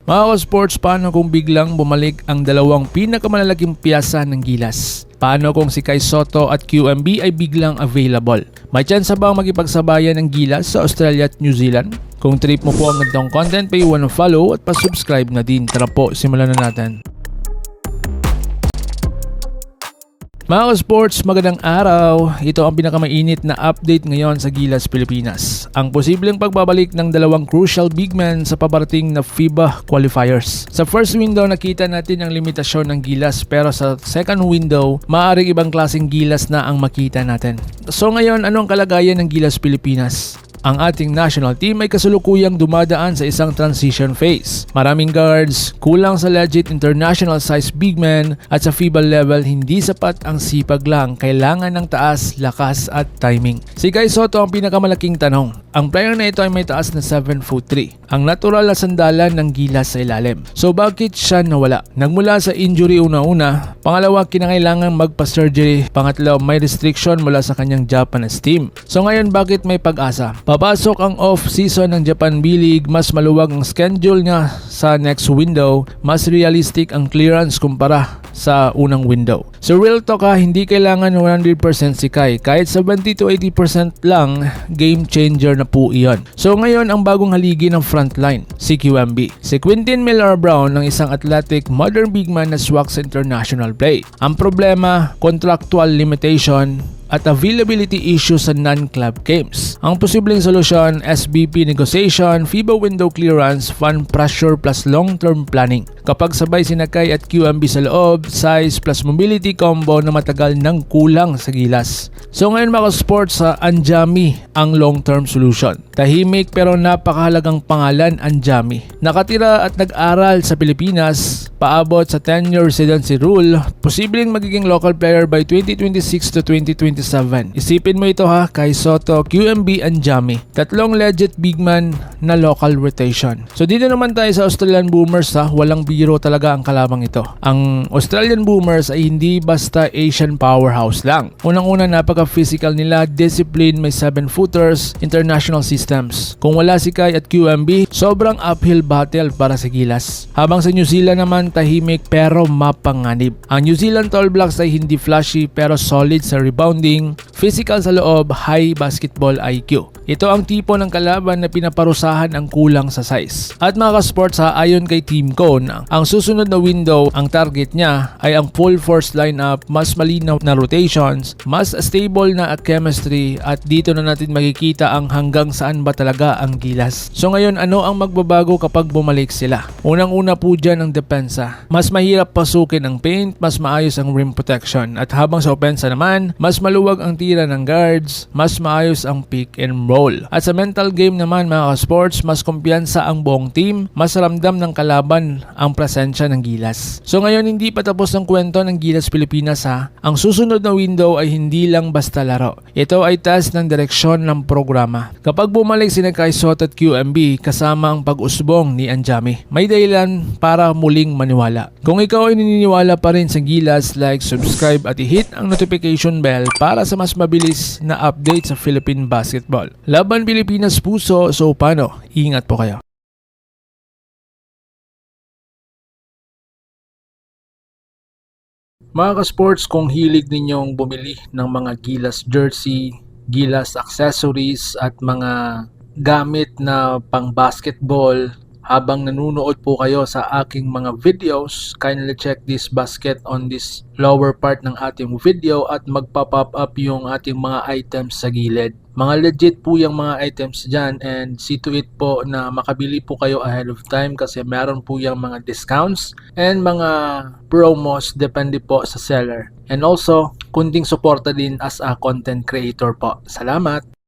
Mga ka-sports, paano kung biglang bumalik ang dalawang pinakamalalaking piyasa ng Gilas? Paano kung si Kai Sotto at QMB ay biglang available? May chance bang makipagsabayan ng Gilas sa Australia at New Zealand? Kung trip mo po ang ganitong content, pa-iwan ng follow at pa-subscribe na din. Tara po, simulan na natin. Mga sports, magandang araw. Ito ang pinakamainit na update ngayon sa Gilas Pilipinas. Ang posibleng pagbabalik ng dalawang crucial big men sa paparating na FIBA qualifiers. Sa first window, nakita natin ang limitasyon ng Gilas, pero sa second window, maaaring ibang klaseng Gilas na ang makita natin. So ngayon, anong kalagayan ng Gilas Pilipinas? Ang ating national team ay kasulukuyang dumadaan sa isang transition phase. Maraming guards, kulang sa legit international size big men, at sa FIBA level hindi sapat ang sipag lang, kailangan ng taas, lakas at timing. Si Kai Sotto ang pinakamalaking tanong. Ang player na ito ay may taas na 7'3", ang natural na sandalan ng Gilas sa ilalim. So bakit siya nawala? Nagmula sa injury una-una, pangalawa kinakailangan magpa-surgery, pangatlo may restriction mula sa kanyang Japanese team. So ngayon bakit may pag-asa? Papasok ang off-season ng Japan B-League, mas maluwag ang schedule niya sa next window, mas realistic ang clearance kumpara sa unang window. So real talk hindi kailangan 100% si Kai. Kahit 70 to 80% lang, game changer na po iyon. So ngayon ang bagong haligi ng frontline, si QMB. Si Quintin Miller-Brown ng isang athletic modern big man na swak sa international play. Ang problema, contractual limitation at availability issue sa non-club games. Ang posibleng solusyon, SBP negotiation, FIBA window clearance, fan pressure plus long-term planning. Kapag sabay si Kai at QMB sa loob, size plus mobility combo na matagal nang kulang sa Gilas. So ngayon mga sports, Anjami ang long-term solution. Tahimik pero napakahalagang pangalan, Anjami. Nakatira at nag-aral sa Pilipinas, paabot sa 10-year residency rule, posibleng magiging local player by 2026 to 2027. Isipin mo ito Kai Sotto, QMB, Anjami. Tatlong legit big man na local rotation. So dito naman tayo sa Australian Boomers walang biro talaga ang kalabang ito. Ang Australian Boomers ay hindi basta Asian powerhouse lang. Unang-una napaka-physical nila, discipline, may 7-footers, international systems. Kung wala si Kai at QMB, sobrang uphill battle para sa Gilas. Habang sa New Zealand naman, tahimik pero mapanganib. Ang New Zealand Tall Blacks ay hindi flashy pero solid sa rebounding, physical sa loob, high basketball IQ. Ito ang tipo ng kalaban na pinaparusahan ang kulang sa size. At mga ka-sports ayon kay Team Cone, ang susunod na window, ang target niya ay ang full force lineup, mas malinaw na rotations, mas stable na chemistry, at dito na natin makikita ang hanggang saan ba talaga ang Gilas. So ngayon, ano ang magbabago kapag bumalik sila? Unang-una po dyan ang depensa. Mas mahirap pasukin ang paint, mas maayos ang rim protection, at habang sa opensa naman, mas maluwag ang tira ng guards, mas maayos ang pick and roll. At sa mental game naman mga ka-sports, mas kumpiyansa ang buong team, mas ramdam ng kalaban ang presensya ng Gilas. So ngayon, hindi pa tapos ang kwento ng Gilas Pilipinas Ang susunod na window ay hindi lang basta laro. Ito ay test ng direksyon ng programa. Kapag bumalik si Kai Sotto at QMB kasama ang pag-usbong ni Anjami, may dahilan para muling maniwala. Kung ikaw ay naniniwala pa rin sa Gilas, like, subscribe at i-hit ang notification bell para sa mas mabilis na update sa Philippine basketball. Laban Pilipinas puso, so paano? Ingat po kayo. Mga ka-sports, kung hilig ninyong bumili ng mga Gilas jersey, Gilas accessories at mga gamit na pang basketball, habang nanunood po kayo sa aking mga videos, kindly check this basket on this lower part ng ating video at magpa-pop up yung ating mga items sa gilid. Mga legit po yung mga items dyan, and see to it po na makabili po kayo ahead of time kasi meron po yung mga discounts and mga promos depende po sa seller. And also, kunting suporta din as a content creator po. Salamat!